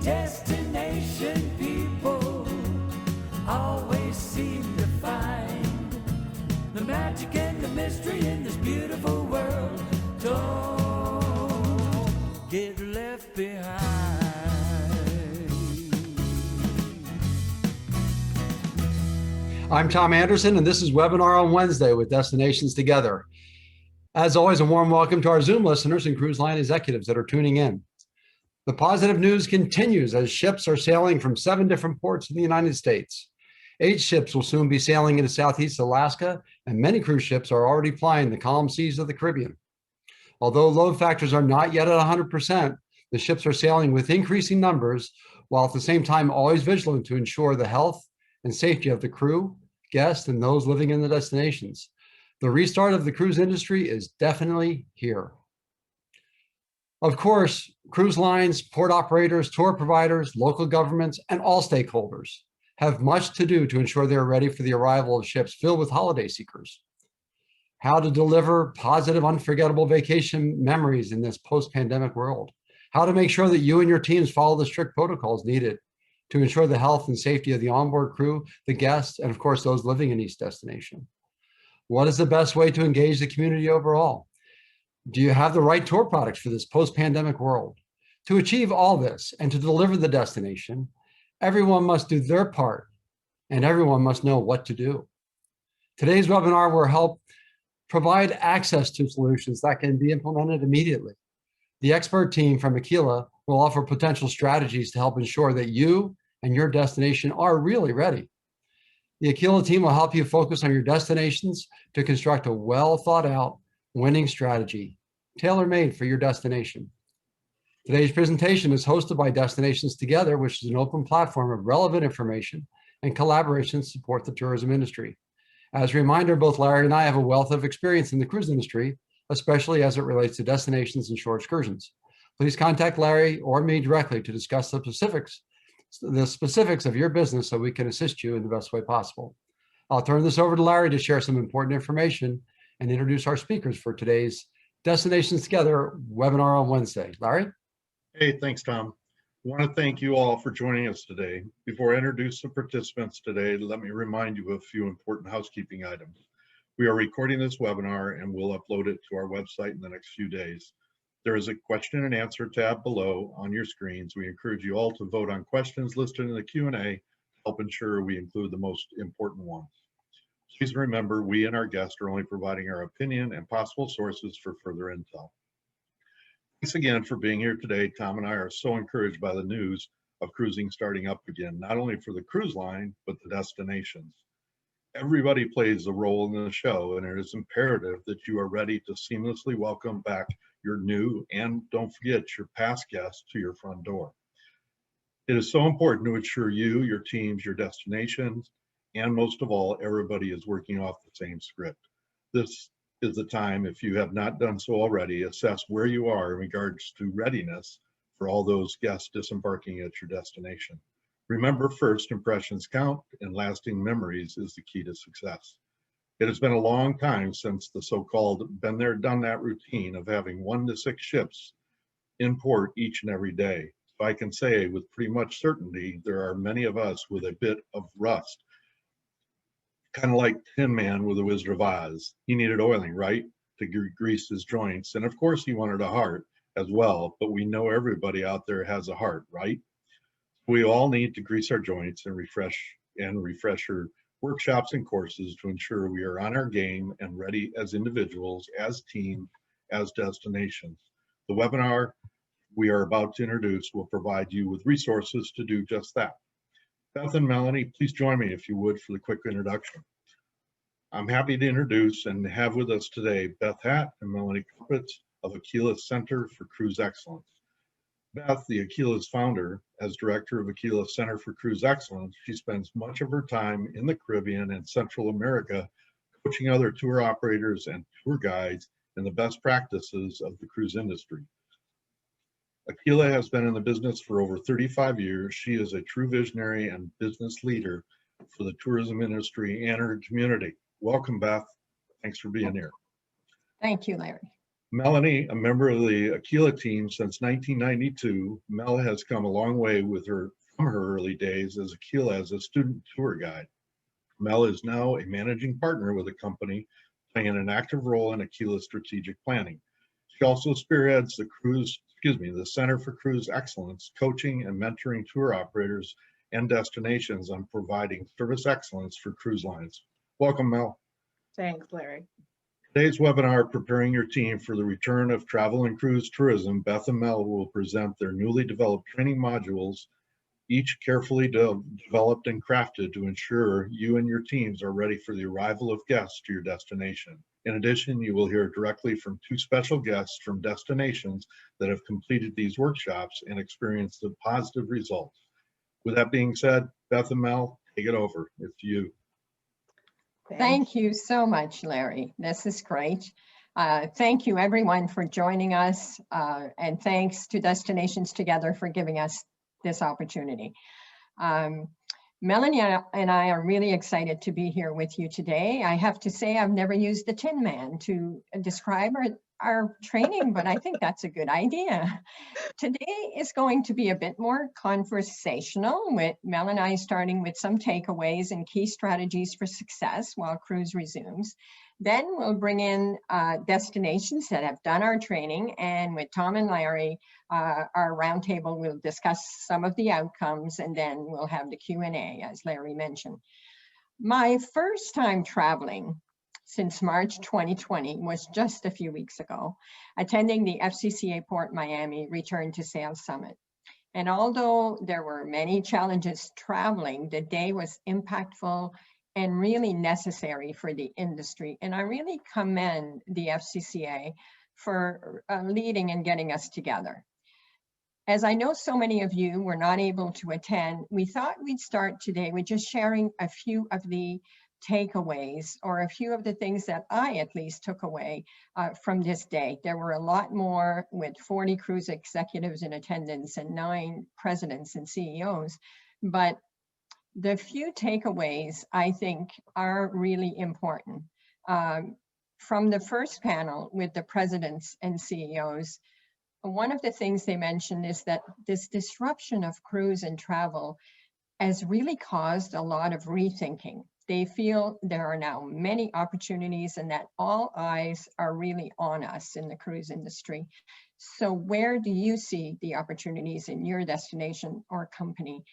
destination people always seem to find the magic and the mystery in this beautiful world. Don't get left behind. I'm Tom Anderson, and this is Webinar on Wednesday with Destinations Together. As always, a warm welcome to our Zoom listeners and cruise line executives that are tuning in. The positive news continues as ships are sailing from 7 different ports in the United States. 8 ships will soon be sailing into Southeast Alaska, and many cruise ships are already plying the calm seas of the Caribbean. Although load factors are not yet at 100%, the ships are sailing with increasing numbers, while at the same time always vigilant to ensure the health and safety of the crew, guests, and those living in the destinations. The restart of the cruise industry is definitely here. Of course, cruise lines, port operators, tour providers, local governments, and all stakeholders have much to do to ensure they're ready for the arrival of ships filled with holiday seekers. How to deliver positive, unforgettable vacation memories in this post-pandemic world. How to make sure that you and your teams follow the strict protocols needed to ensure the health and safety of the onboard crew, the guests, and of course, those living in each destination. What is the best way to engage the community overall? Do you have the right tour products for this post-pandemic world? To achieve all this and to deliver the destination, everyone must do their part and everyone must know what to do. Today's webinar will help provide access to solutions that can be implemented immediately. The expert team from Aquila will offer potential strategies to help ensure that you and your destination are really ready. The Aquila team will help you focus on your destinations to construct a well thought out winning strategy, tailor-made for your destination. Today's presentation is hosted by Destinations Together, which is an open platform of relevant information and collaboration to support the tourism industry. As a reminder, both Larry and I have a wealth of experience in the cruise industry, especially as it relates to destinations and shore excursions. Please contact Larry or me directly to discuss the specifics of your business so we can assist you in the best way possible. I'll turn this over to Larry to share some important information and introduce our speakers for today's Destinations Together webinar on Wednesday. Larry? Hey, thanks, Tom. I want to thank you all for joining us today. Before I introduce the participants today, let me remind you of a few important housekeeping items. We are recording this webinar and we'll upload it to our website in the next few days. There is a question and answer tab below on your screens. We encourage you all to vote on questions listed in the Q&A to help ensure we include the most important ones. Please remember, we and our guests are only providing our opinion and possible sources for further intel. Thanks again for being here today. Tom and I are so encouraged by the news of cruising starting up again, not only for the cruise line, but the destinations. Everybody plays a role in the show, and it is imperative that you are ready to seamlessly welcome back your new and, don't forget, your past guests to your front door. It is so important to ensure you, your teams, your destinations, and most of all, everybody is working off the same script. This is the time, if you have not done so already, assess where you are in regards to readiness for all those guests disembarking at your destination. Remember, first impressions count, and lasting memories is the key to success. It has been a long time since the so-called been there, done that routine of having 1 to 6 ships in port each and every day. So I can say with pretty much certainty, there are many of us with a bit of rust. Kind of like Tin Man with the Wizard of Oz. He needed oiling, right? To grease his joints. And of course he wanted a heart as well, but we know everybody out there has a heart, right? We all need to grease our joints and refresher workshops and courses to ensure we are on our game and ready as individuals, as team, as destinations. The webinar we are about to introduce will provide you with resources to do just that. Beth and Melanie, please join me if you would for the quick introduction. I'm happy to introduce and have with us today Beth Hatt and Melanie Colpitts of Aquila Center for Cruise Excellence. Beth, the Aquila's founder, as director of Aquila Center for Cruise Excellence, she spends much of her time in the Caribbean and Central America coaching other tour operators and tour guides in the best practices of the cruise industry. Aquila has been in the business for over 35 years. She is a true visionary and business leader for the tourism industry and her community. Welcome, Beth. Thanks for being here. Thank you, Larry. Melanie, a member of the Aquila team since 1992, Mel has come a long way from her early days as Aquila as a student tour guide. Mel is now a managing partner with the company, playing an active role in Aquila's strategic planning. She also spearheads the Center for Cruise Excellence, coaching and mentoring tour operators and destinations on providing service excellence for cruise lines. Welcome, Mel. Thanks, Larry. Today's webinar, Preparing Your Team for the Return of Travel and Cruise Tourism, Beth and Mel will present their newly developed training modules, each carefully developed and crafted to ensure you and your teams are ready for the arrival of guests to your destination. In addition, you will hear directly from two special guests from destinations that have completed these workshops and experienced the positive results. With that being said, Beth and Mel, take it over. It's you. Thank you so much, Larry. This is great. Thank you everyone for joining us, and thanks to Destinations Together for giving us this opportunity. Melanie and I are really excited to be here with you today. I have to say I've never used the Tin Man to describe our training, but I think that's a good idea. Today is going to be a bit more conversational, with Mel and I starting with some takeaways and key strategies for success while cruise resumes. Then we'll bring in destinations that have done our training, and with Tom and Larry, our roundtable will discuss some of the outcomes, and then we'll have the Q&A, as Larry mentioned. My first time traveling since March 2020 was just a few weeks ago, attending the Fcca Port Miami Return to Sail Summit. And although there were many challenges traveling, the day was impactful and really necessary for the industry. And I really commend the Fcca for leading and getting us together. As I know so many of you were not able to attend, we thought we'd start today with just sharing a few of the takeaways, or a few of the things that I at least took away from this day. There were a lot more, with 40 cruise executives in attendance and 9 presidents and CEOs, but the few takeaways I think are really important. From the first panel with the presidents and CEOs, one of the things they mentioned is that this disruption of cruise and travel has really caused a lot of rethinking. They feel there are now many opportunities and that all eyes are really on us in the cruise industry. So where do you see the opportunities in your destination or company?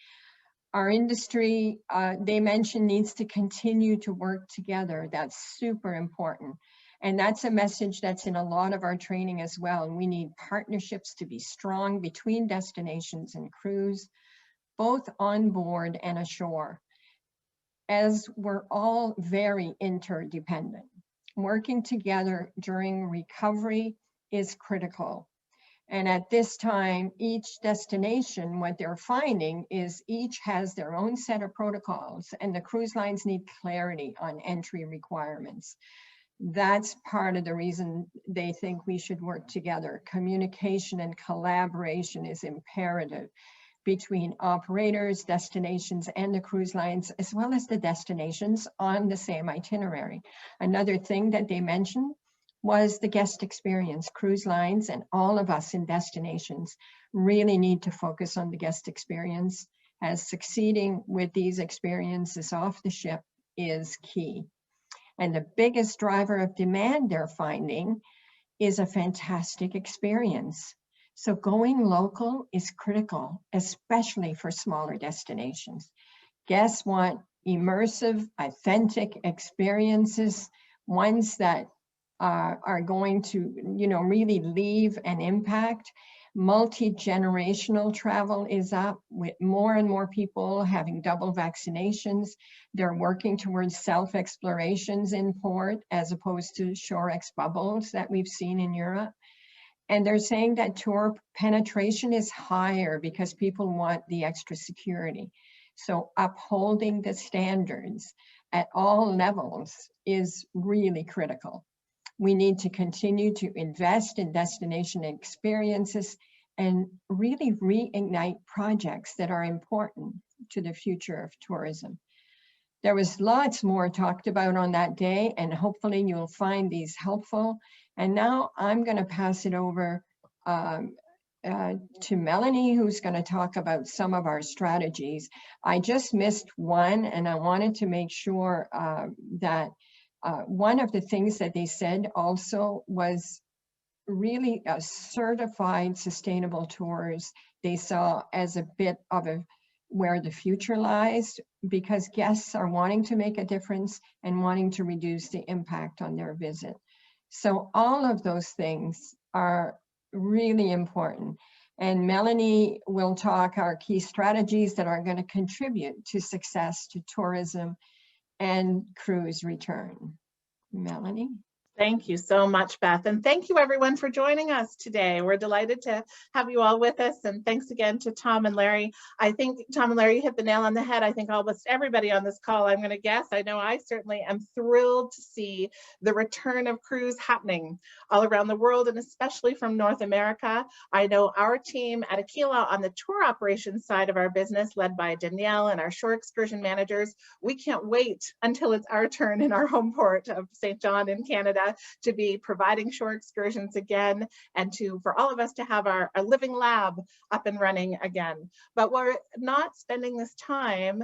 Our industry, they mentioned, needs to continue to work together. That's super important. And that's a message that's in a lot of our training as well. We need partnerships to be strong between destinations and cruise, both on board and ashore, as we're all very interdependent. Working together during recovery is critical. And at this time, each destination, what they're finding is each has their own set of protocols, and the cruise lines need clarity on entry requirements. That's part of the reason they think we should work together. Communication and collaboration is imperative between operators, destinations, and the cruise lines, as well as the destinations on the same itinerary. Another thing that they mentioned was the guest experience. Cruise lines and all of us in destinations really need to focus on the guest experience, as succeeding with these experiences off the ship is key. And the biggest driver of demand they're finding is a fantastic experience. So going local is critical, especially for smaller destinations. Guests want immersive, authentic experiences, ones that are going to, really leave an impact. Multi-generational travel is up, with more and more people having double vaccinations. They're working towards self-explorations in port as opposed to Shore-X bubbles that we've seen in Europe. And they're saying that tour penetration is higher because people want the extra security. So upholding the standards at all levels is really critical. We need to continue to invest in destination experiences and really reignite projects that are important to the future of tourism. There was lots more talked about on that day, and hopefully you'll find these helpful. And now I'm going to pass it over to Melanie, who's going to talk about some of our strategies. I just missed one, and I wanted to make sure that one of the things that they said also was really certified sustainable tours they saw as a bit of where the future lies, because guests are wanting to make a difference and wanting to reduce the impact on their visit. So all of those things are really important. And Melanie will talk our key strategies that are going to contribute to success to tourism and cruise return. Melanie? Thank you so much, Beth. And thank you everyone for joining us today. We're delighted to have you all with us. And thanks again to Tom and Larry. I think Tom and Larry hit the nail on the head. I think almost everybody on this call, I'm going to guess, I know I certainly am thrilled to see the return of cruise happening all around the world, and especially from North America. I know our team at Aquila on the tour operations side of our business, led by Danielle and our shore excursion managers, we can't wait until it's our turn in our home port of St. John in Canada to be providing shore excursions again, and for all of us to have our living lab up and running again. But we're not spending this time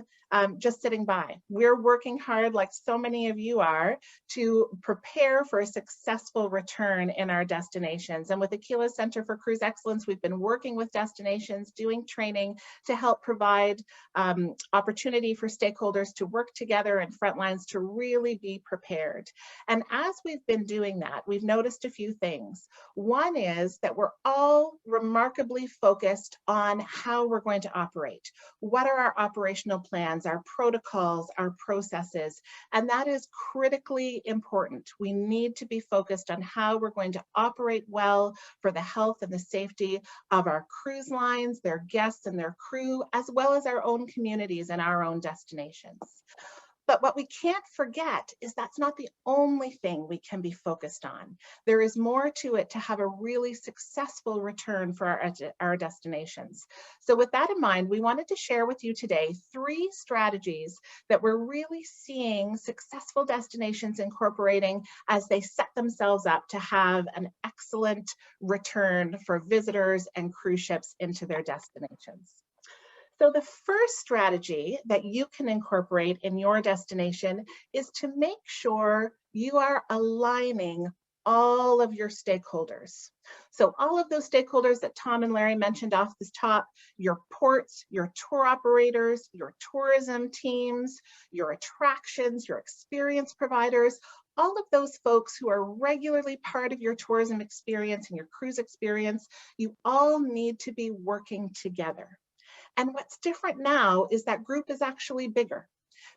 just sitting by. We're working hard, like so many of you are, to prepare for a successful return in our destinations. And with Aquila Center for Cruise Excellence, we've been working with destinations, doing training to help provide opportunity for stakeholders to work together and frontlines to really be prepared. And as we've been doing that, we've noticed a few things. One is that we're all remarkably focused on how we're going to operate. What are our operational plans, our protocols, our processes? And that is critically important. We need to be focused on how we're going to operate well for the health and the safety of our cruise lines, their guests and their crew, as well as our own communities and our own destinations. But what we can't forget is that's not the only thing we can be focused on. There is more to it to have a really successful return for our destinations. So with that in mind, we wanted to share with you today 3 strategies that we're really seeing successful destinations incorporating as they set themselves up to have an excellent return for visitors and cruise ships into their destinations. So the first strategy that you can incorporate in your destination is to make sure you are aligning all of your stakeholders. So all of those stakeholders that Tom and Larry mentioned off the top, your ports, your tour operators, your tourism teams, your attractions, your experience providers, all of those folks who are regularly part of your tourism experience and your cruise experience, you all need to be working together. And what's different now is that group is actually bigger,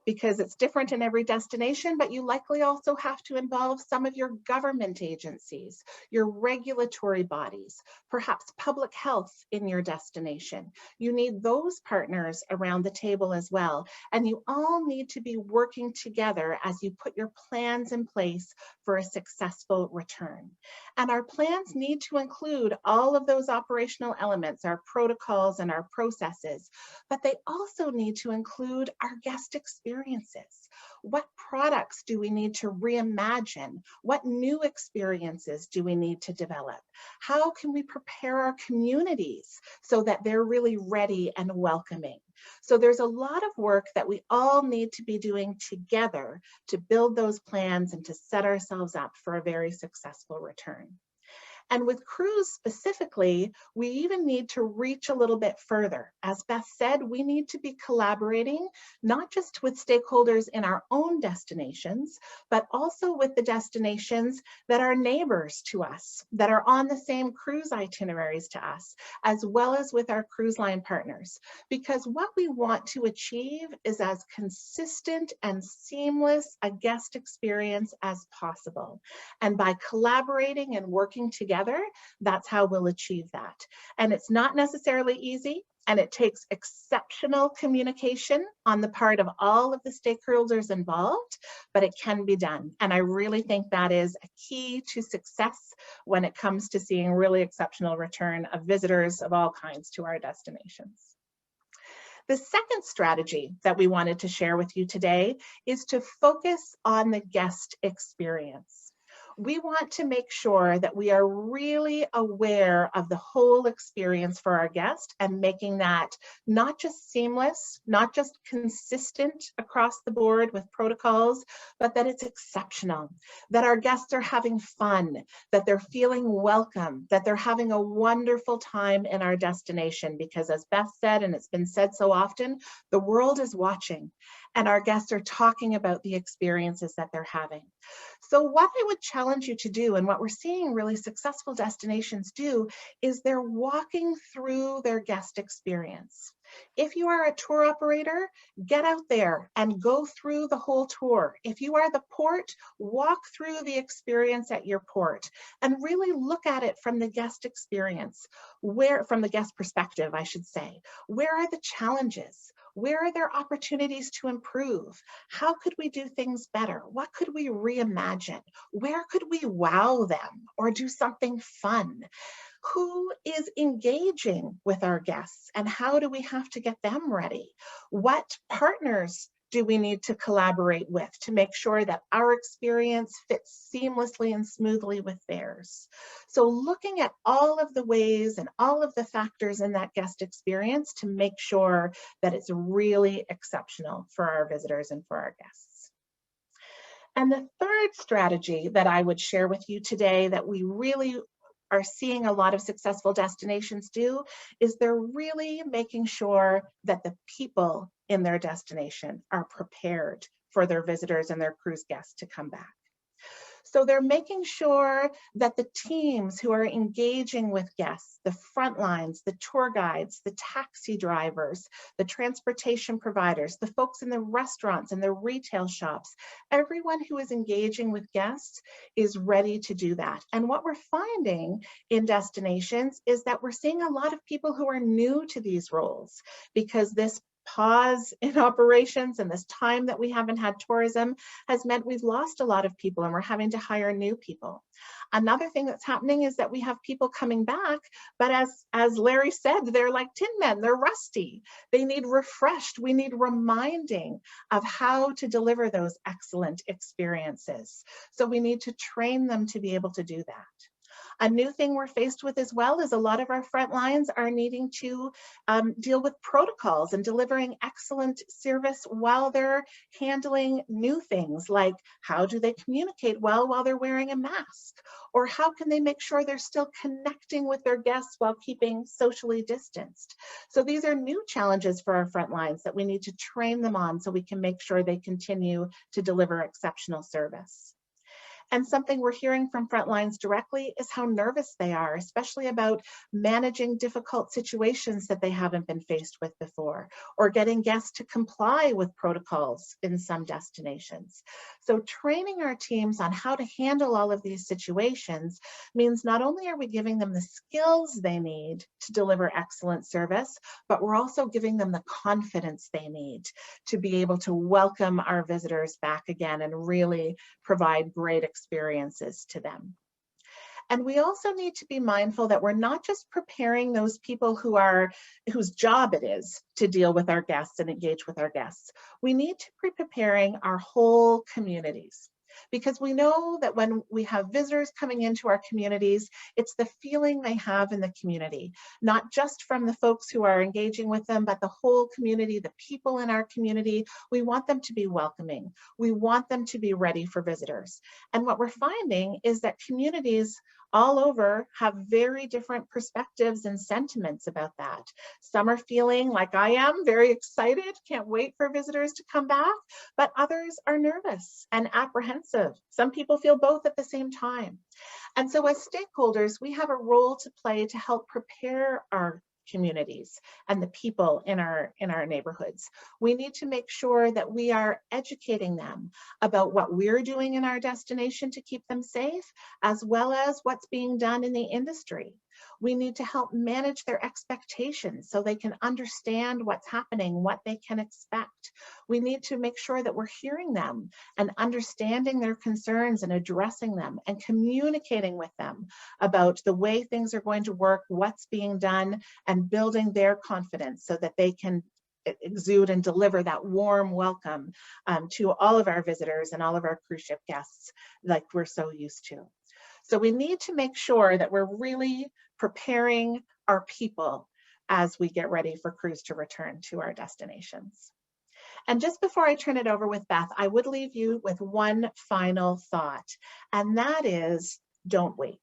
because it's different in every destination, but you likely also have to involve some of your government agencies, your regulatory bodies, perhaps public health in your destination. You need those partners around the table as well. And you all need to be working together as you put your plans in place for a successful return. And our plans need to include all of those operational elements, our protocols and our processes, but they also need to include our guest experiences. What products do we need to reimagine? What new experiences do we need to develop? How can we prepare our communities so that they're really ready and welcoming? So there's a lot of work that we all need to be doing together to build those plans and to set ourselves up for a very successful return. And with cruise specifically, we even need to reach a little bit further. As Beth said, we need to be collaborating, not just with stakeholders in our own destinations, but also with the destinations that are neighbors to us, that are on the same cruise itineraries to us, as well as with our cruise line partners. Because what we want to achieve is as consistent and seamless a guest experience as possible. And by collaborating and working together, that's how we'll achieve that. And it's not necessarily easy, and it takes exceptional communication on the part of all of the stakeholders involved, but it can be done. And I really think that is a key to success when it comes to seeing really exceptional return of visitors of all kinds to our destinations. The second strategy that we wanted to share with you today is to focus on the guest experience. We want to make sure that we are really aware of the whole experience for our guest and making that not just seamless, not just consistent across the board with protocols, but that it's exceptional, that our guests are having fun, that they're feeling welcome, that they're having a wonderful time in our destination. Because as Beth said, and it's been said so often, the world is watching and our guests are talking about the experiences that they're having. So what I would challenge you to do, and what we're seeing really successful destinations do, is they're walking through their guest experience. If you are a tour operator, get out there and go through the whole tour. If you are the port, walk through the experience at your port and really look at it from the guest experience, from the guest perspective, I should say. Where are the challenges? Where are there opportunities to improve? How could we do things better? What could we reimagine? Where could we wow them or do something fun? Who is engaging with our guests and how do we have to get them ready? What partners do we need to collaborate with to make sure that our experience fits seamlessly and smoothly with theirs? So looking at all of the ways and all of the factors in that guest experience to make sure that it's really exceptional for our visitors and for our guests. And the third strategy that I would share with you today that we really are seeing a lot of successful destinations do is they're really making sure that the people in their destination are prepared for their visitors and their cruise guests to come back. So they're making sure that the teams who are engaging with guests, the front lines, the tour guides, the taxi drivers, the transportation providers, the folks in the restaurants and the retail shops, everyone who is engaging with guests is ready to do that. And what we're finding in destinations is that we're seeing a lot of people who are new to these roles because this pause in operations and this time that we haven't had tourism has meant we've lost a lot of people and we're having to hire new people. Another thing that's happening is that we have people coming back, but as Larry said, they're like tin men, they're rusty. They need refreshed. We need reminding of how to deliver those excellent experiences. So we need to train them to be able to do that. A new thing we're faced with as well is a lot of our front lines are needing to deal with protocols and delivering excellent service while they're handling new things like how do they communicate well while they're wearing a mask? Or how can they make sure they're still connecting with their guests while keeping socially distanced? So these are new challenges for our front lines that we need to train them on so we can make sure they continue to deliver exceptional service. And something we're hearing from frontlines directly is how nervous they are, especially about managing difficult situations that they haven't been faced with before, or getting guests to comply with protocols in some destinations. So training our teams on how to handle all of these situations means not only are we giving them the skills they need to deliver excellent service, but we're also giving them the confidence they need to be able to welcome our visitors back again and really provide great experiences to them. And we also need to be mindful that we're not just preparing those people whose job it is to deal with our guests and engage with our guests. We need to be preparing our whole communities. Because we know that when we have visitors coming into our communities, it's the feeling they have in the community, not just from the folks who are engaging with them, but the whole community, the people in our community. We want them to be welcoming. We want them to be ready for visitors. And what we're finding is that communities all over have very different perspectives and sentiments about that. Some are feeling like I am, very excited, can't wait for visitors to come back, but others are nervous and apprehensive. Some people feel both at the same time. And so as stakeholders, we have a role to play to help prepare our communities and the people in our neighborhoods. We need to make sure that we are educating them about what we're doing in our destination to keep them safe, as well as what's being done in the industry. We need to help manage their expectations so they can understand what's happening, what they can expect. We need to make sure that we're hearing them and understanding their concerns and addressing them and communicating with them about the way things are going to work, what's being done, and building their confidence so that they can exude and deliver that warm welcome to all of our visitors and all of our cruise ship guests like we're so used to. So we need to make sure that we're really preparing our people as we get ready for cruise to return to our destinations. And just before I turn it over with Beth, I would leave you with one final thought, and that is, don't wait.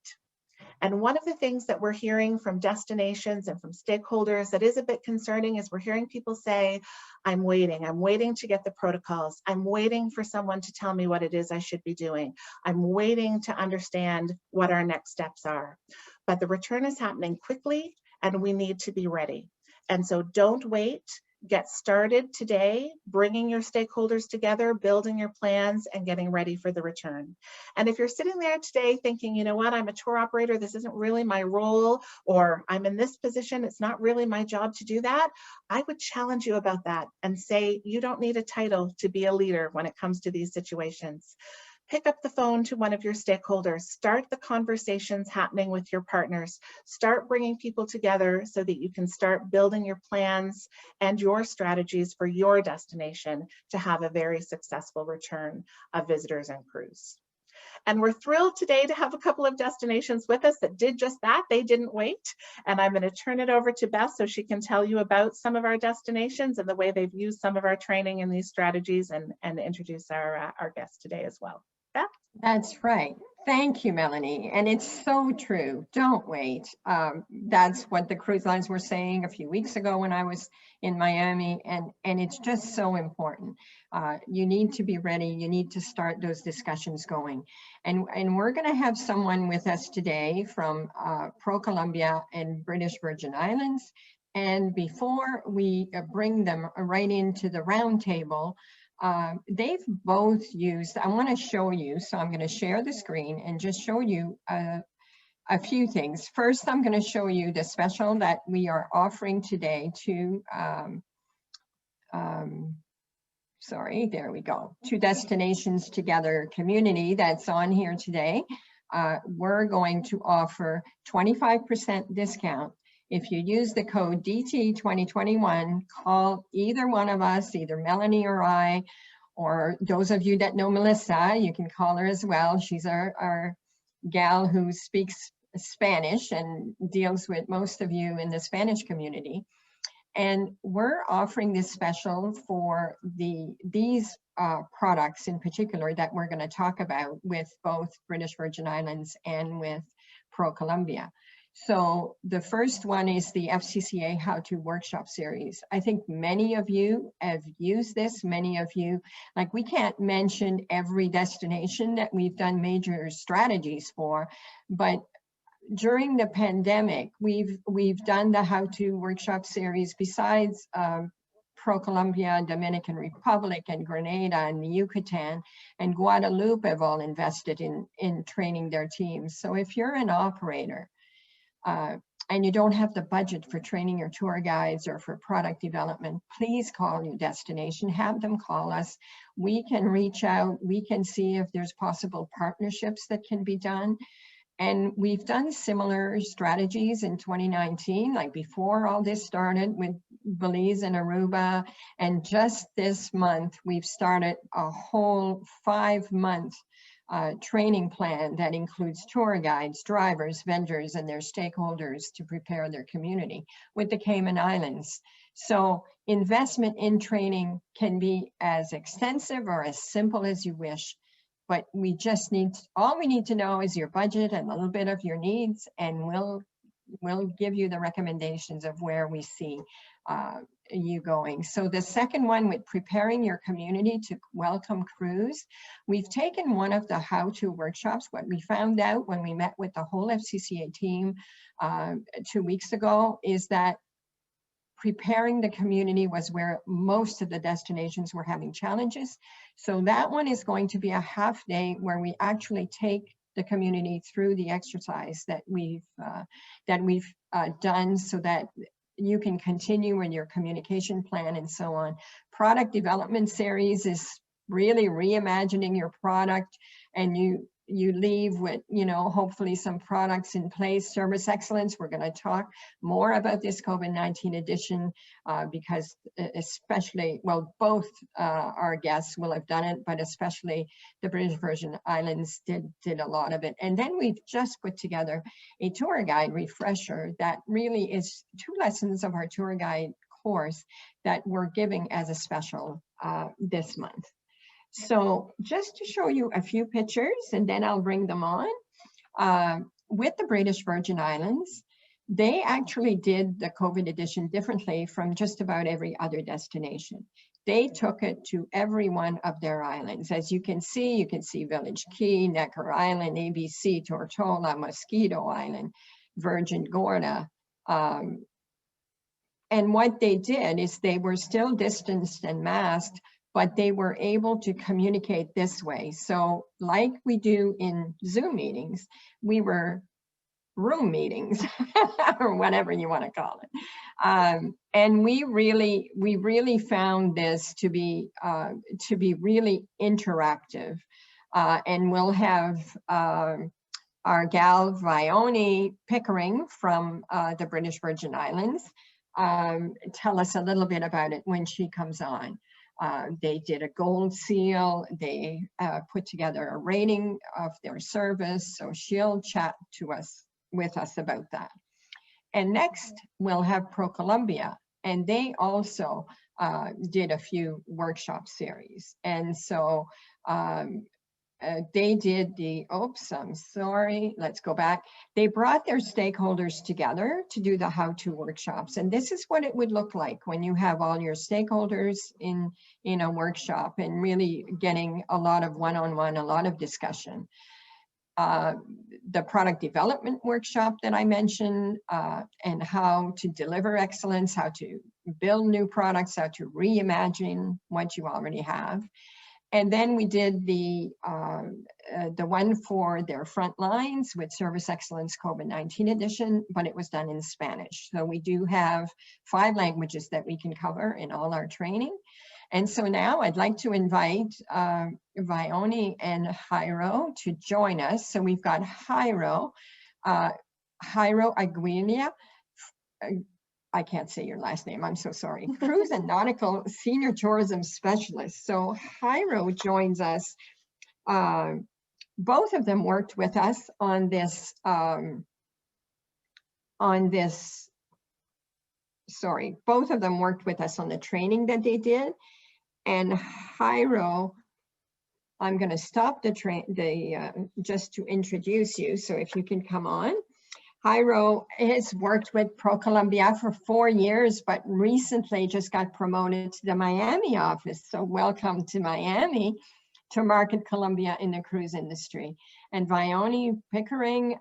And one of the things that we're hearing from destinations and from stakeholders that is a bit concerning is we're hearing people say, I'm waiting to get the protocols. I'm waiting for someone to tell me what it is I should be doing. I'm waiting to understand what our next steps are. But the return is happening quickly and we need to be ready. And so don't wait. Get started today, bringing your stakeholders together, building your plans, and getting ready for the return. And if you're sitting there today thinking, you know what, I'm a tour operator, this isn't really my role, or I'm in this position, it's not really my job to do that, I would challenge you about that and say, you don't need a title to be a leader when it comes to these situations. Pick up the phone to one of your stakeholders, start the conversations happening with your partners, start bringing people together so that you can start building your plans and your strategies for your destination to have a very successful return of visitors and crews. And we're thrilled today to have a couple of destinations with us that did just that. They didn't wait. And I'm going to turn it over to Beth so she can tell you about some of our destinations and the way they've used some of our training in these strategies and introduce our guests today as well. Beth? That's right. Thank you, Melanie. And it's so true. Don't wait. That's what the cruise lines were saying a few weeks ago when I was in Miami. And it's just so important. You need to be ready. You need to start those discussions going. And we're going to have someone with us today from Pro-Columbia and British Virgin Islands. And before we bring them right into the roundtable, they've both used, I want to show you, so I'm going to share the screen and just show you a few things. First, I'm going to show you the special that we are offering today to, sorry, there we go, to Destinations Together community that's on here today. We're going to offer 25% discount. If you use the code DT2021, call either one of us, either Melanie or I, or those of you that know Melissa, you can call her as well. She's our gal who speaks Spanish and deals with most of you in the Spanish community. And we're offering this special for these products in particular that we're going to talk about with both British Virgin Islands and with Pro-Columbia. So the first one is the Fcca How-To Workshop Series. I think many of you have used this, many of you, like we can't mention every destination that we've done major strategies for, but during the pandemic, we've done the How-To Workshop Series besides Pro-Columbia, Dominican Republic, and Grenada, and Yucatan, and Guadeloupe have all invested in training their teams. So if you're an operator, and you don't have the budget for training your tour guides or for product development, please call your destination, have them call us. We can reach out, we can see if there's possible partnerships that can be done. And we've done similar strategies in 2019, like before all this started with Belize and Aruba. And just this month, we've started a whole 5-month training plan that includes tour guides, drivers, vendors, and their stakeholders to prepare their community with the Cayman Islands. So investment in training can be as extensive or as simple as you wish, but we just need, all we need to know is your budget and a little bit of your needs, and we'll give you the recommendations of where we see you going. So the second one, with preparing your community to welcome crews, we've taken one of the how-to workshops. What we found out when we met with the whole Fcca team 2 weeks ago is that preparing the community was where most of the destinations were having challenges. So that one is going to be a half day where we actually take the community through the exercise that we've done, so that you can continue in your communication plan and so on. Product development series is really reimagining your product, and you leave with, you know, hopefully some products in place. Service excellence, we're going to talk more about this COVID-19 edition because especially, well, both our guests will have done it, but especially the British Virgin Islands did a lot of it. And then we've just put together a tour guide refresher that really is 2 lessons of our tour guide course that we're giving as a special this month. So just to show you a few pictures, and then I'll bring them on. With the British Virgin Islands, they actually did the COVID edition differently from just about every other destination. They took it to every one of their islands. As you can see Village Key, Necker Island, ABC, Tortola, Mosquito Island, Virgin Gorda. And what they did is they were still distanced and masked, but they were able to communicate this way. So like we do in Zoom meetings, we were room meetings or whatever you want to call it. And we really found this to be really interactive. And we'll have our gal Vione Pickering from the British Virgin Islands tell us a little bit about it when she comes on. They did a gold seal. They put together a rating of their service. So she'll chat with us about that. And next we'll have ProColombia, and they also did a few workshop series. And so they did oops, I'm sorry, let's go back. They brought their stakeholders together to do the how-to workshops. And this is what it would look like when you have all your stakeholders in a workshop and really getting a lot of one-on-one, a lot of discussion. The product development workshop that I mentioned, and how to deliver excellence, how to build new products, how to reimagine what you already have. And then we did the one for their front lines with Service Excellence COVID-19 edition, but it was done in Spanish. So we do have 5 languages that we can cover in all our training. And so now I'd like to invite Vione and Jairo to join us. So we've got Jairo Aquila. I can't say your last name, I'm so sorry. Cruise and Nautical Senior Tourism Specialist. So Jairo joins us. Both of them worked with us on this, both of them worked with us on the training that they did. And Jairo, I'm gonna stop just to introduce you. So if you can come on. Jairo has worked with ProColombia for 4 years, but recently just got promoted to the Miami office. So welcome to Miami to market Colombia in the cruise industry. And Vione Pickering,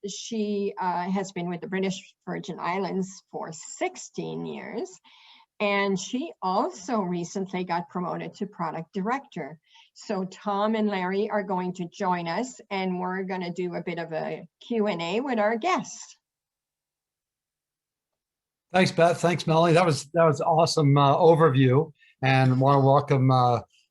she has been with the British Virgin Islands for 16 years. And she also recently got promoted to product director. So Tom and Larry are going to join us, and we're going to do a bit of a Q&A with our guests. Thanks, Beth. Thanks, Melanie. That was awesome overview, and want to welcome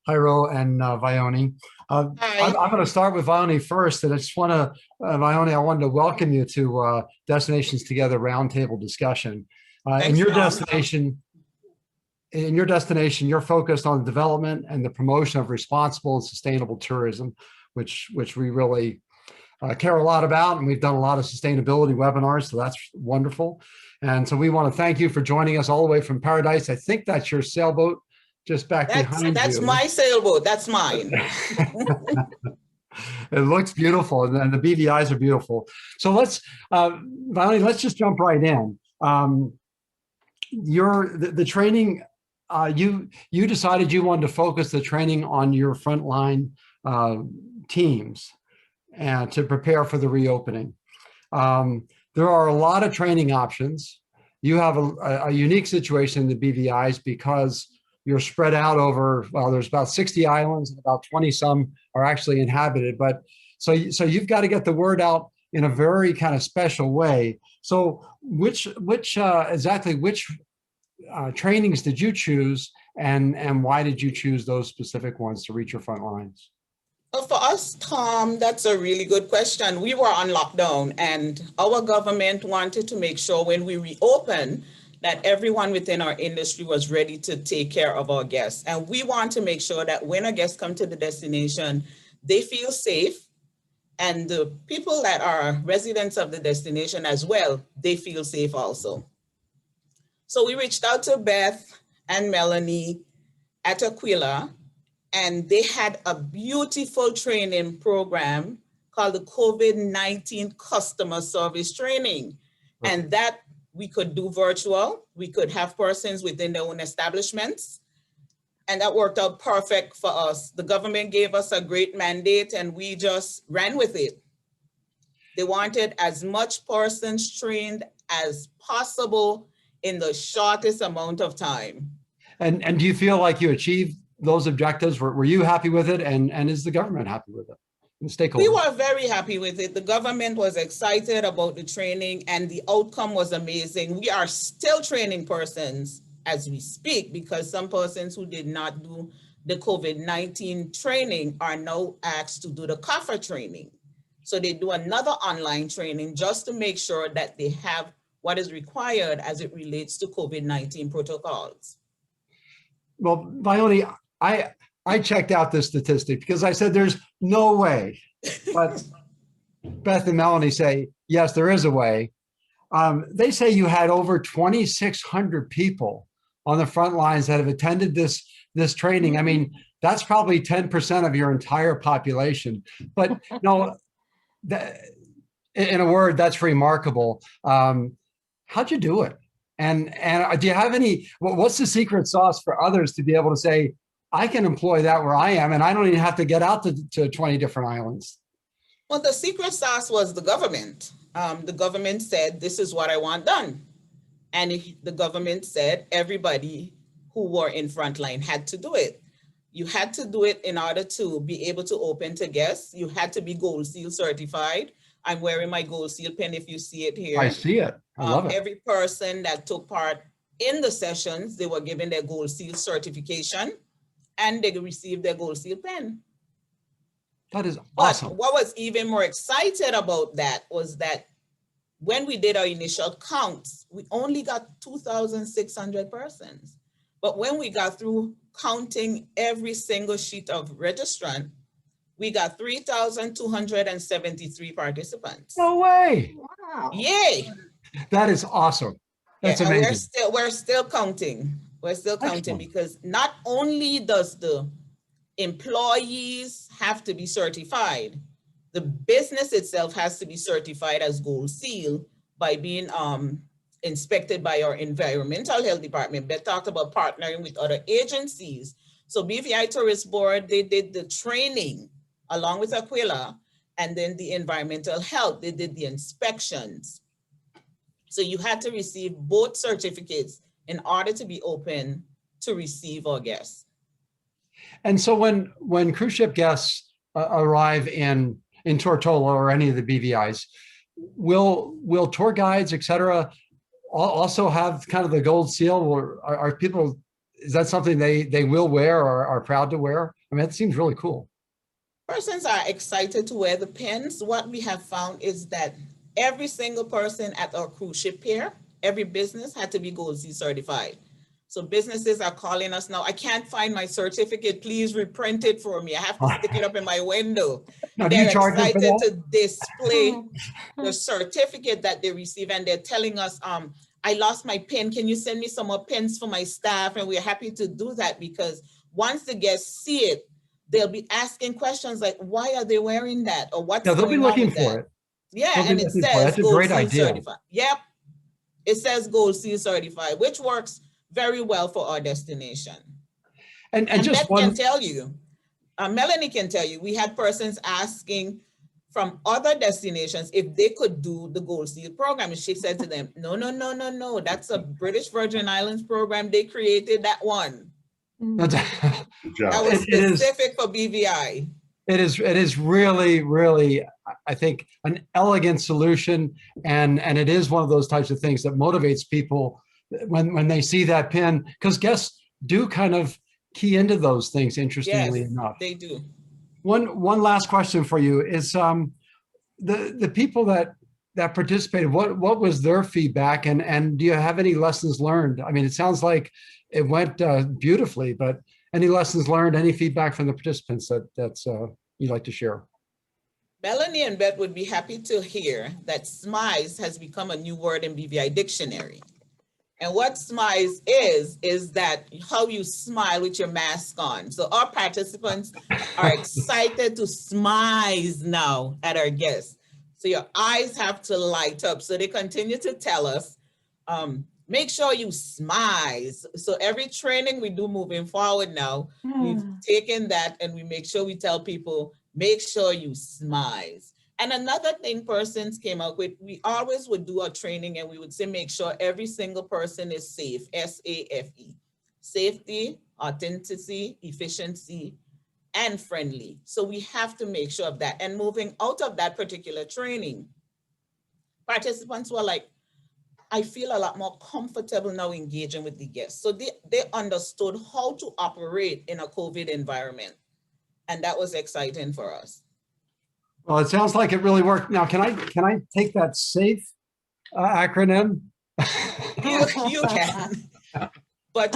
Jairo and Vione. I'm going to start with Vione first, and I just want to, Vione, I wanted to welcome you to Destinations Together Roundtable discussion. In your destination, you're focused on development and the promotion of responsible and sustainable tourism, which we really care a lot about, and we've done a lot of sustainability webinars, so that's wonderful. And so we want to thank you for joining us all the way from Paradise. I think that's your sailboat just back behind you. That's my sailboat. That's mine. It looks beautiful, and the BVIs are beautiful. So let's, Vione, let's just jump right in. The training, you decided you wanted to focus the training on your frontline teams and to prepare for the reopening. There are a lot of training options. You have a unique situation in the BVIs because you're spread out over, well, there's about 60 islands and about 20 some are actually inhabited. But so you've got to get the word out in a very kind of special way. So exactly which trainings did you choose, and why did you choose those specific ones to reach your front lines? For us, Tom, that's a really good question. We were on lockdown and our government wanted to make sure when we reopen that everyone within our industry was ready to take care of our guests. And we want to make sure that when our guests come to the destination, they feel safe. And the people that are residents of the destination as well, they feel safe also. So we reached out to Beth and Melanie at Aquila, and they had a beautiful training program called the COVID-19 Customer Service Training. And that we could do virtual, we could have persons within their own establishments, and that worked out perfect for us. The government gave us a great mandate and we just ran with it. They wanted as much persons trained as possible in the shortest amount of time. And do you feel like you achieved those objectives? Were you happy with it? And is the government happy with it? And stakeholders? We were very happy with it. The government was excited about the training and the outcome was amazing. We are still training persons as we speak because some persons who did not do the COVID-19 training are now asked to do the CAFA training. So they do another online training just to make sure that they have what is required as it relates to COVID-19 protocols. Well, Vione, I checked out this statistic because I said there's no way, but Beth and Melanie say, yes, there is a way. They say you had over 2,600 people on the front lines that have attended this training. I mean, that's probably 10% of your entire population. But no, in a word, that's remarkable. How'd you do it? And do you have any, what's the secret sauce for others to be able to say, I can employ that where I am and I don't even have to get out to 20 different islands? Well, the secret sauce was the government. The government said, this is what I want done. And the government said everybody who were in frontline had to do it. You had to do it in order to be able to open to guests. You had to be Gold Seal certified. I'm wearing my Gold Seal pin if you see it here. I see it. I love it. Every person that took part in the sessions, they were given their Gold Seal certification and they received their Gold Seal pen. That is awesome. But what was even more excited about that was that when we did our initial counts, we only got 2,600 persons. But when we got through counting every single sheet of registrant, we got 3,273 participants. No way. Wow. Yay. That is awesome. That's amazing. We're still counting. We're still counting. Excellent. Because not only does the employees have to be certified, the business itself has to be certified as Gold Seal by being inspected by our environmental health department. Beth talked about partnering with other agencies. So BVI Tourist Board, they did the training along with Aquila, and then the environmental health, they did the inspections. So you had to receive both certificates in order to be open to receive our guests. And so when cruise ship guests arrive in Tortola or any of the BVIs, will tour guides, et cetera, also have kind of the Gold Seal? Or are people, is that something they will wear or are proud to wear? I mean, it seems really cool. Persons are excited to wear the pins. What we have found is that every single person at our cruise ship pier, every business had to be Gold Seal certified. So businesses are calling us now, I can't find my certificate, please reprint it for me. I have to stick it up in my window. Now, they're excited to display the certificate that they receive, and they're telling us, I lost my pin, can you send me some more pins for my staff? And we're happy to do that because once the guests see it, they'll be asking questions like, why are they wearing that? Or what's going on with that? They'll be looking for it. Yeah, and it says Gold Seal certified. Yep, it says Gold Seal certified, which works very well for our destination. And just Beth can tell you, Melanie can tell you, we had persons asking from other destinations if they could do the Gold Seal program. And she said to them, no, that's a British Virgin Islands program. They created that one. That was specific for BVI. It is really, really, I think, an elegant solution. And it is one of those types of things that motivates people when they see that pin, because guests do kind of key into those things, interestingly enough. They do. One last question for you is the people that participated, what was their feedback, and do you have any lessons learned? I mean, it sounds like it went beautifully, but any lessons learned, any feedback from the participants that's you'd like to share? Melanie and Beth would be happy to hear that SMICE has become a new word in BVI dictionary. And what SMICE is that how you smile with your mask on. So our participants are excited to smize now at our guests. So your eyes have to light up. So they continue to tell us, make sure you smize. So every training we do moving forward now, we've taken that and we make sure we tell people, make sure you smize. And another thing persons came up with, we always would do a training and we would say, make sure every single person is safe, S-A-F-E. Safety, authenticity, efficiency, and friendly. So we have to make sure of that. And moving out of that particular training, participants were like, I feel a lot more comfortable now engaging with the guests. So they understood how to operate in a COVID environment. And that was exciting for us. Well, it sounds like it really worked. Now, can I take that SAFE acronym? You can. But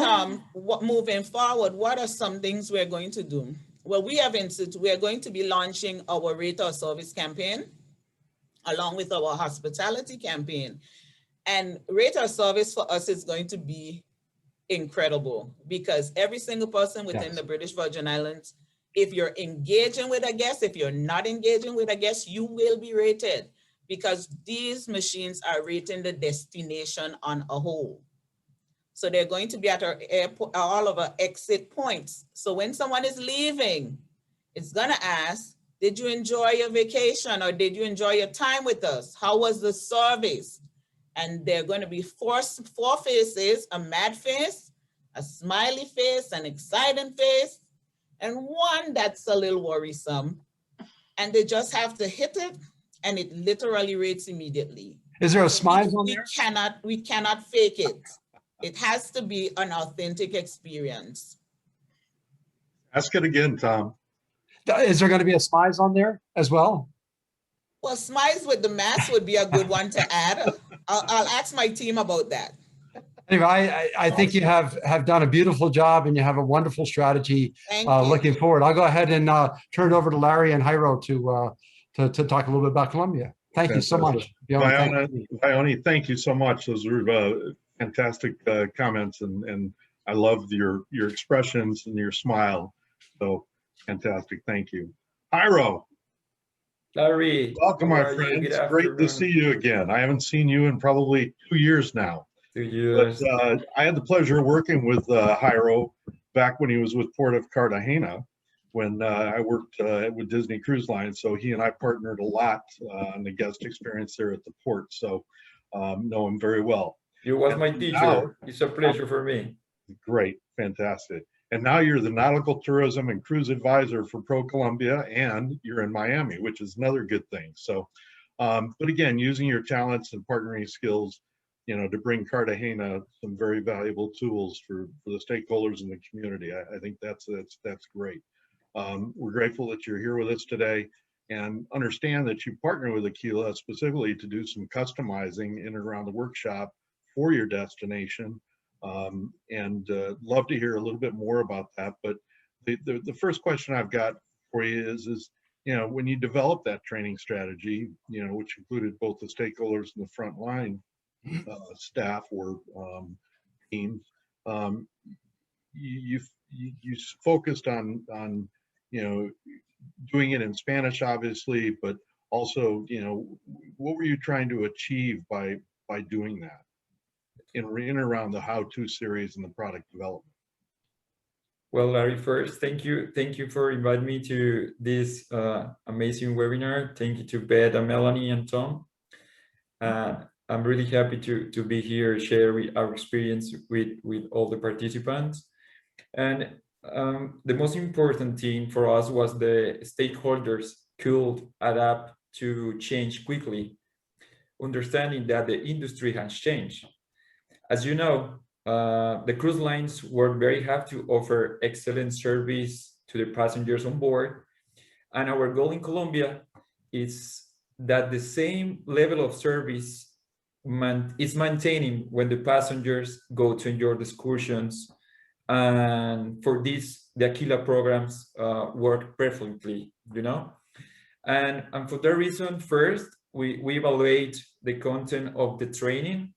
moving forward, what are some things we're going to do? Well, we are going to be launching our Rate Our Service campaign along with our hospitality campaign. And Rate Our Service for us is going to be incredible because every single person within the British Virgin Islands, if you're engaging with a guest, if you're not engaging with a guest, you will be rated because these machines are rating the destination on a whole. So they're going to be at our airport, all of our exit points. So when someone is leaving, it's gonna ask, did you enjoy your vacation or did you enjoy your time with us? How was the service? And they're going to be four faces, a mad face, a smiley face, an excited face, and one that's a little worrisome. And they just have to hit it and it literally rates immediately. Is there a smile on there? We cannot fake it. It has to be an authentic experience. Ask it again, Tom. Is there going to be a smize on there as well? Well, smiles with the mask would be a good one to add. I'll ask my team about that. Anyway, I think you have done a beautiful job and you have a wonderful strategy. Looking forward. I'll go ahead and turn it over to Larry and Jairo to talk a little bit about Colombia. Thank you so much. Ione, thank you so much. Those were fantastic comments, and I love your expressions and your smile. So fantastic. Thank you. Jairo. Larry, welcome, my friend. It's great to see you again. I haven't seen you in probably 2 years now. 2 years. But I had the pleasure of working with Jairo back when he was with Port of Cartagena, when I worked with Disney Cruise Line. So he and I partnered a lot on the guest experience there at the port. So know him very well. You was my teacher. Now, it's a pleasure for me. Great, fantastic. And now you're the Nautical Tourism and Cruise Advisor for Pro Colombia, and you're in Miami, which is another good thing. So, but again, using your talents and partnering skills, to bring Cartagena some very valuable tools for the stakeholders in the community. I think that's great. We're grateful that you're here with us today, and understand that you partner with Aquila specifically to do some customizing in and around the workshop for your destination. And love to hear a little bit more about that. But the first question I've got for you is when you develop that training strategy, which included both the stakeholders and the front line staff or teams, you focused on doing it in Spanish, obviously, but also what were you trying to achieve by doing that in and around the how-to series and the product development? Well, Larry, first, thank you for inviting me to this amazing webinar. Thank you to Beth and Melanie and Tom. I'm really happy to be here, share our experience with all the participants. And the most important thing for us was the stakeholders could adapt to change quickly, understanding that the industry has changed. As you know, the cruise lines were very happy to offer excellent service to the passengers on board, And our goal in Colombia is that the same level of service is maintaining when the passengers go to enjoy the excursions. And for this, the Aquila programs work perfectly, you know? And for that reason, first, we evaluate the content of the training,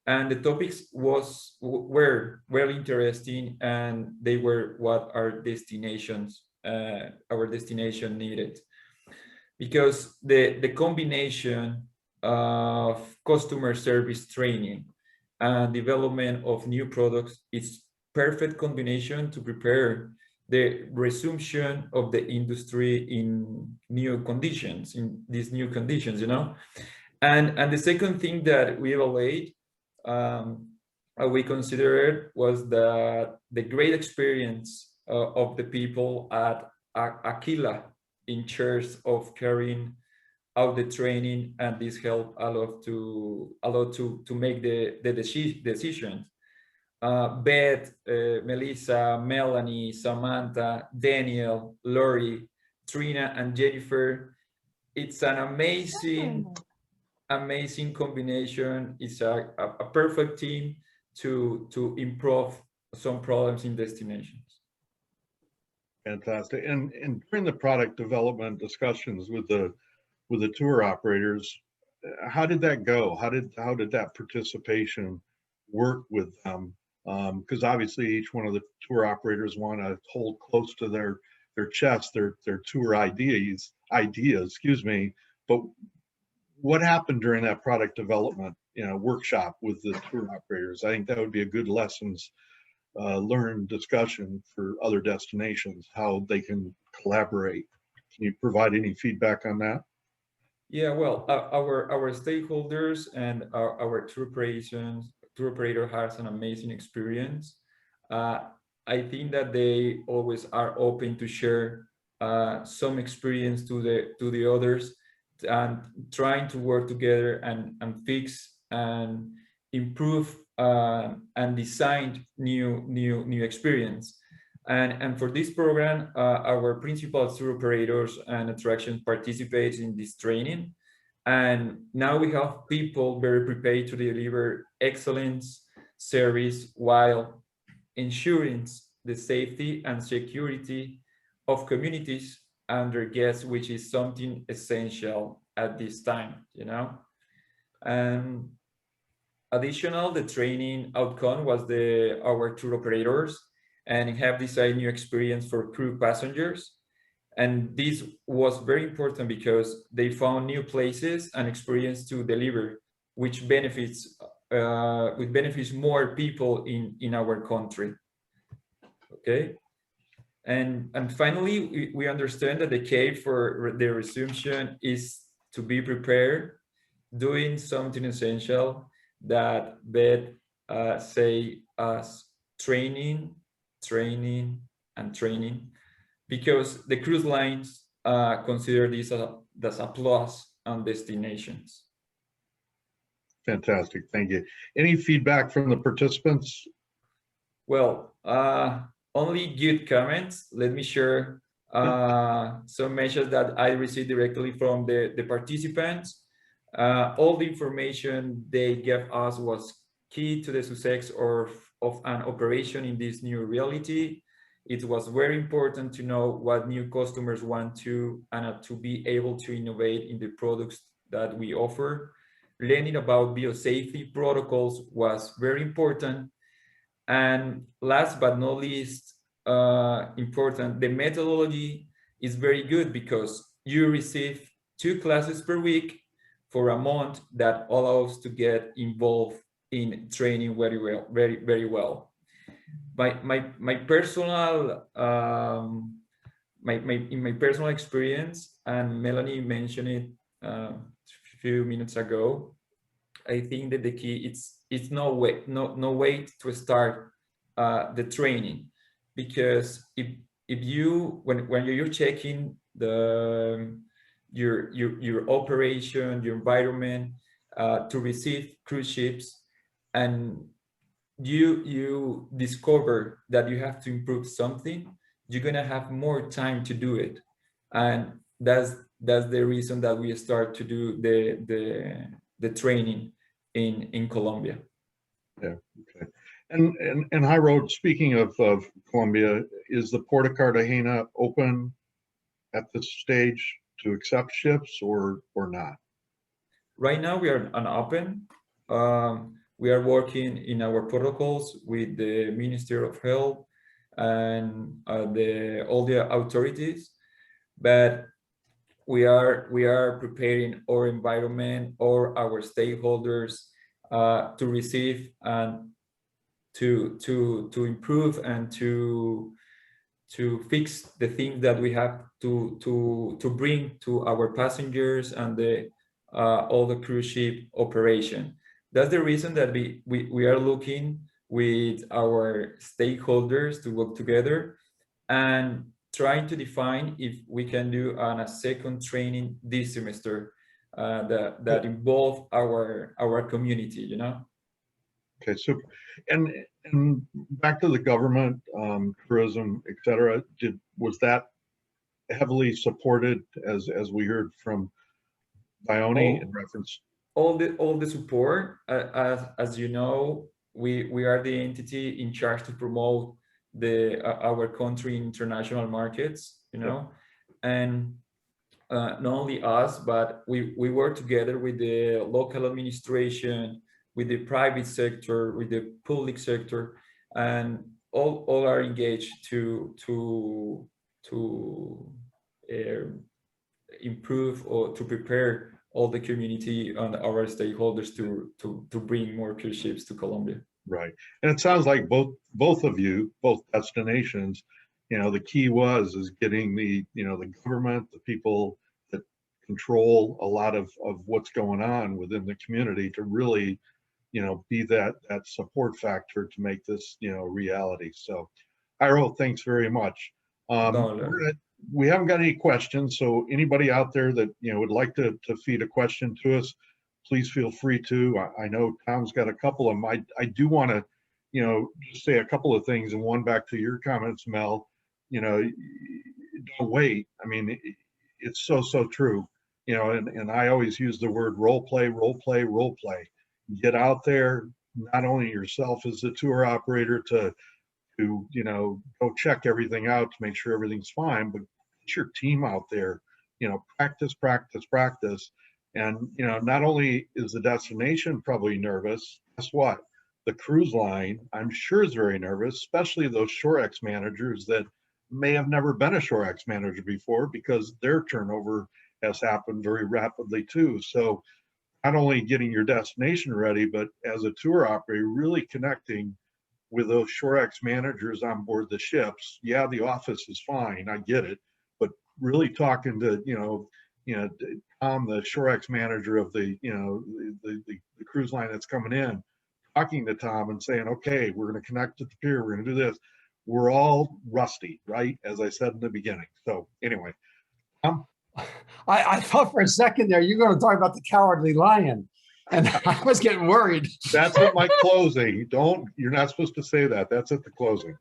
and the topics were very interesting, and they were what our destination needed. Because the combination of customer service training and development of new products is perfect combination to prepare the resumption of the industry in new conditions, in these new conditions, you know. And the second thing that we evaluate, we considered, was the great experience of the people at Aquila in charge of carrying out the training, and this helped a lot to make the decisions. Beth, Melissa, Melanie, Samantha, Daniel, Lori, Trina, and Jennifer. It's an amazing combination. It's a perfect team to improve some problems in destinations. Fantastic. And during the product development discussions with the tour operators, how did that go? How did that participation work with them? Because obviously each one of the tour operators want to hold close to their chest their tour ideas, excuse me. But what happened during that product development, workshop with the tour operators? I think that would be a good lessons learned discussion for other destinations, how they can collaborate. Can you provide any feedback on that? Yeah, well, our stakeholders and our tour operator has an amazing experience. I think that they always are open to share some experience to the others, and trying to work together and fix and improve and design new experience. And for this program, our principal tour operators and attraction participate in this training. And now we have people very prepared to deliver excellent service while ensuring the safety and security of communities and their guests, which is something essential at this time, you know. And additional, the training outcome was our tour operators and have designed new experience for crew passengers. And this was very important because they found new places and experience to deliver, which benefits more people in our country. Okay. And finally, we understand that the key for the resumption is to be prepared, doing something essential that Beth say as training, because the cruise lines consider this as a plus on destinations. Fantastic, thank you. Any feedback from the participants? Well, only good comments. Let me share some messages that I received directly from the participants. All the information they gave us was key to the success of an operation in this new reality. It was very important to know what new customers want to, and to be able to innovate in the products that we offer. Learning about biosafety protocols was very important. And last but not least, important, the methodology is very good because you receive 2 classes per week for a month that allows to get involved in training very well. My personal in my personal experience, and Melanie mentioned it a few minutes ago, I think that the key it's no wait to start the training, because if you when you're checking your operation, your environment to receive cruise ships, and you discover that you have to improve something, you're gonna have more time to do it. and that's the reason that we start to do the training in Colombia. Yeah. Okay. And High Road, speaking of Colombia, is the Port of Cartagena open at this stage to accept ships or not? Right now we are open. We are working in our protocols with the Ministry of Health and all the authorities, but we are preparing our environment or our stakeholders to receive and to improve and to fix the things that we have to bring to our passengers and all the cruise ship operation. That's the reason that we are looking with our stakeholders to work together and trying to define if we can do a second training this semester that involve our community, you know. Okay, super. And back to the government, tourism, et cetera, was that heavily supported as we heard from Vioni in reference? All the support, as you know, we are the entity in charge to promote our country in international markets, you know, and not only us, but we work together with the local administration, with the private sector, with the public sector, and all are engaged to improve or to prepare all the community and our stakeholders to bring more cruise ships to Colombia. Right. And it sounds like both of you, both destinations, you know, the key is getting the government, the people that control a lot of what's going on within the community to really, be that support factor to make this, reality. So, Iro, thanks very much. We haven't got any questions, so anybody out there that would like to feed a question to us, please feel free to. I know Tom's got a couple of them. I do want to, just say a couple of things, and one back to your comments, Mel. Don't wait. I mean, it's so true. And I always use the word role play, role play, role play. Get out there, not only yourself as a tour operator to go check everything out to make sure everything's fine, but get your team out there, practice. And, not only is the destination probably nervous, guess what? The cruise line, I'm sure, is very nervous, especially those Shorex managers that may have never been a Shorex manager before because their turnover has happened very rapidly too. So not only getting your destination ready, but as a tour operator, really connecting with those Shorex managers on board the ships. Yeah, the office is fine, I get it, but really talking to, Tom, the Shorex manager of the cruise line that's coming in, talking to Tom and saying, okay, we're going to connect at the pier, we're going to do this. We're all rusty, right? As I said in the beginning. So anyway, Tom? I thought for a second there, you're going to talk about the Cowardly Lion. And I was getting worried. That's at my closing. You're not supposed to say that. That's at the closing.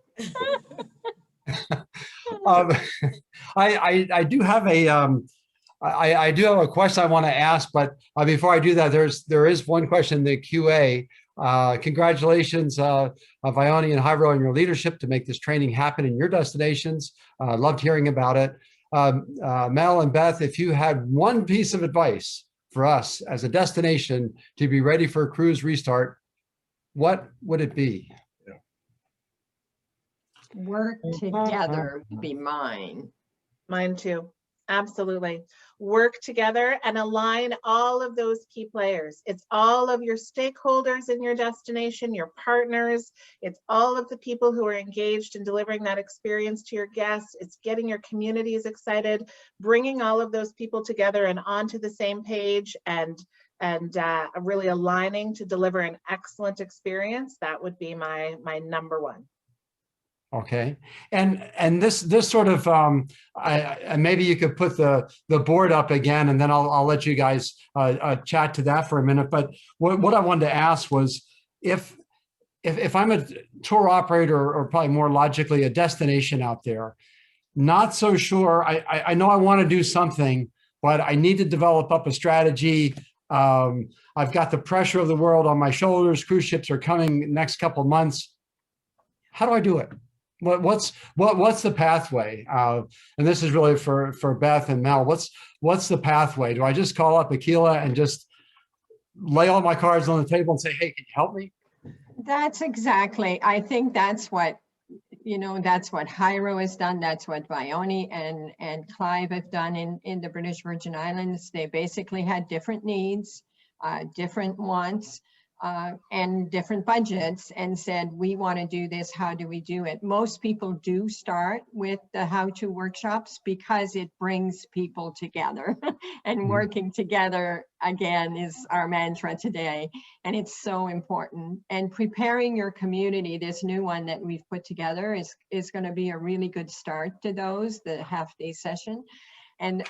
I do have I do have a question I want to ask, but before I do that, there is one question in the QA. Congratulations, Vioni and Jairo, on your leadership to make this training happen in your destinations. Loved hearing about it. Mel and Beth, if you had one piece of advice for us as a destination to be ready for a cruise restart, what would it be? Work together would be mine. Mine too. Absolutely. Work together and align all of those key players. It's all of your stakeholders in your destination, your partners. It's all of the people who are engaged in delivering that experience to your guests. It's getting your communities excited, bringing all of those people together and onto the same page and really aligning to deliver an excellent experience. That would be my number one. Okay, and this sort of maybe you could put the board up again, and then I'll let you guys chat to that for a minute. But what I wanted to ask was if I'm a tour operator, or probably more logically a destination out there, not so sure. I know I want to do something, but I need to develop up a strategy. I've got the pressure of the world on my shoulders. Cruise ships are coming next couple of months. How do I do it? What's the pathway? And this is really for Beth and Mel. What's the pathway? Do I just call up Aquila and just lay all my cards on the table and say, hey, can you help me? That's exactly, I think that's what, that's what Hyro has done. That's what Vioni and Clive have done in the British Virgin Islands. They basically had different needs, different wants, and different budgets, and said, we want to do this. How do we do it? Most people do start with the how-to workshops because it brings people together and working together again is our mantra today. And it's so important. And preparing your community, this new one that we've put together is going to be a really good start to those, the half-day session. And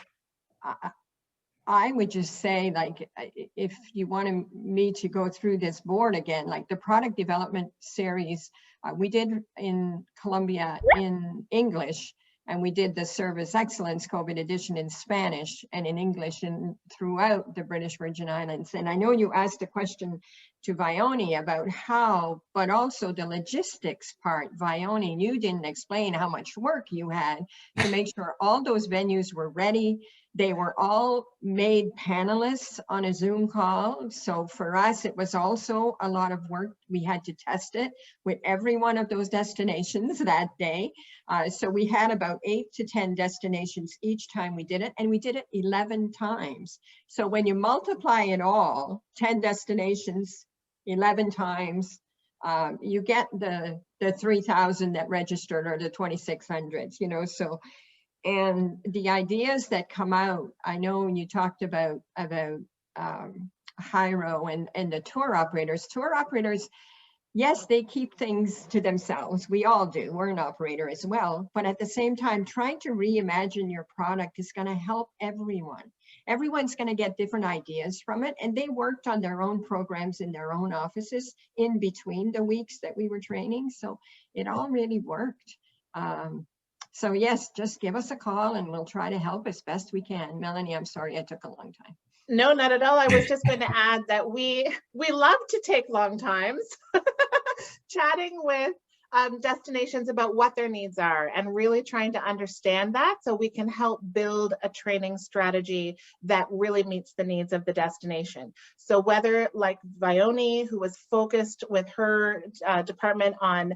I would just say, like, if you wanted me to go through this board again, like the product development series, we did in Colombia in English, and we did the Service Excellence COVID edition in Spanish and in English and throughout the British Virgin Islands. And I know you asked a question to Vioni about how, but also the logistics part. Vioni, you didn't explain how much work you had to make sure all those venues were ready. They were all made panelists on a Zoom call. So for us, it was also a lot of work. We had to test it with every one of those destinations that day. So we had about 8 to 10 destinations each time we did it, and we did it 11 times. So when you multiply it all, 10 destinations, 11 times, you get the 3,000 that registered or the 2,600, so. And the ideas that come out, I know when you talked about Hyro and the tour operators, yes, they keep things to themselves. We all do. We're an operator as well. But at the same time, trying to reimagine your product is going to help everyone. Everyone's going to get different ideas from it. And they worked on their own programs in their own offices in between the weeks that we were training. So it all really worked. So yes, just give us a call and we'll try to help as best we can. Melanie, I'm sorry I took a long time. No, not at all. I was just going to add that we love to take long times chatting with destinations about what their needs are and really trying to understand that so we can help build a training strategy that really meets the needs of the destination. So whether like Vioni, who was focused with her department on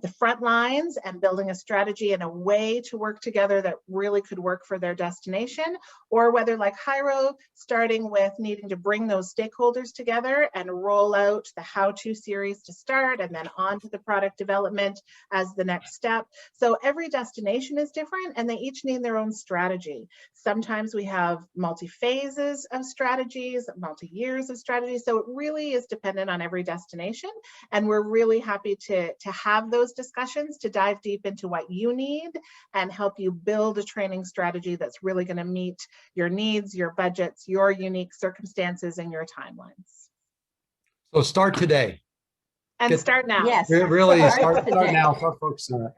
the front lines and building a strategy and a way to work together that really could work for their destination, or whether like Hyro, starting with needing to bring those stakeholders together and roll out the how-to series to start and then on to the product development as the next step. So every destination is different and they each need their own strategy. Sometimes we have multi-phases of strategies, multi-years of strategies. So it really is dependent on every destination. And we're really happy to have those discussions to dive deep into what you need and help you build a training strategy that's really going to meet your needs, your budgets, your unique circumstances, and your timelines. So start today. And start now. Yes. Really start now. Start focusing on it.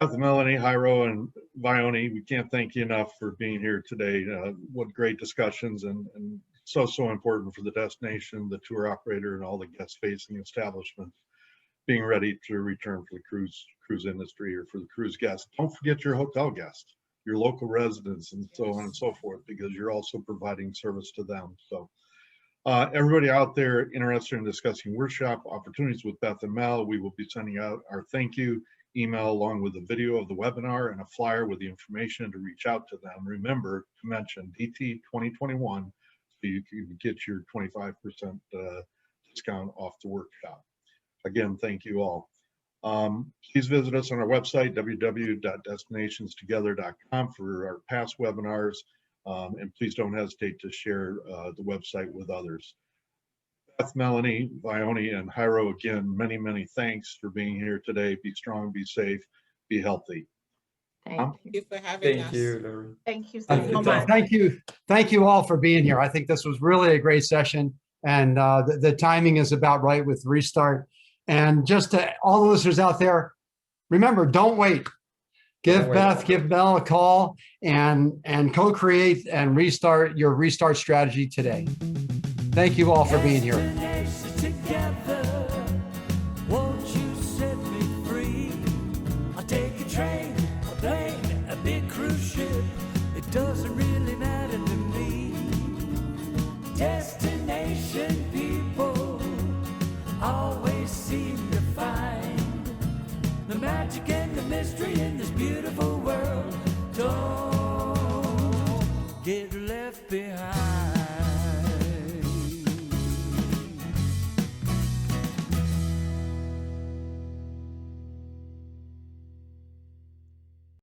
Beth, Melanie, Hyro, and Vioni, we can't thank you enough for being here today. What great discussions and so important for the destination, the tour operator, and all the guest-facing establishments being ready to return for the cruise industry or for the cruise guests. Don't forget your hotel guests, your local residents, and so on and so forth, because you're also providing service to them. So everybody out there interested in discussing workshop opportunities with Beth and Mel, we will be sending out our thank you email along with a video of the webinar and a flyer with the information to reach out to them. Remember to mention DT 2021 so you can get your 25% discount off the workshop. Again, thank you all. Please visit us on our website, www.destinationstogether.com, for our past webinars, and please don't hesitate to share the website with others. Beth, Melanie, Vioni, and Hyro, again, many thanks for being here today. Be strong, be safe, be healthy. Thank you. Thank you for having us. Thank you, Larry. Thank you so much. Thank you all for being here. I think this was really a great session, and the timing is about right with restart. And just to all the listeners out there, remember, don't wait. Give Wait. Beth, give Mel a call and co-create and restart your restart strategy today. Thank you all for being here. Destinations together, won't you set me free? I'll take a train, a plane, a big cruise ship. It doesn't really matter to me. Destination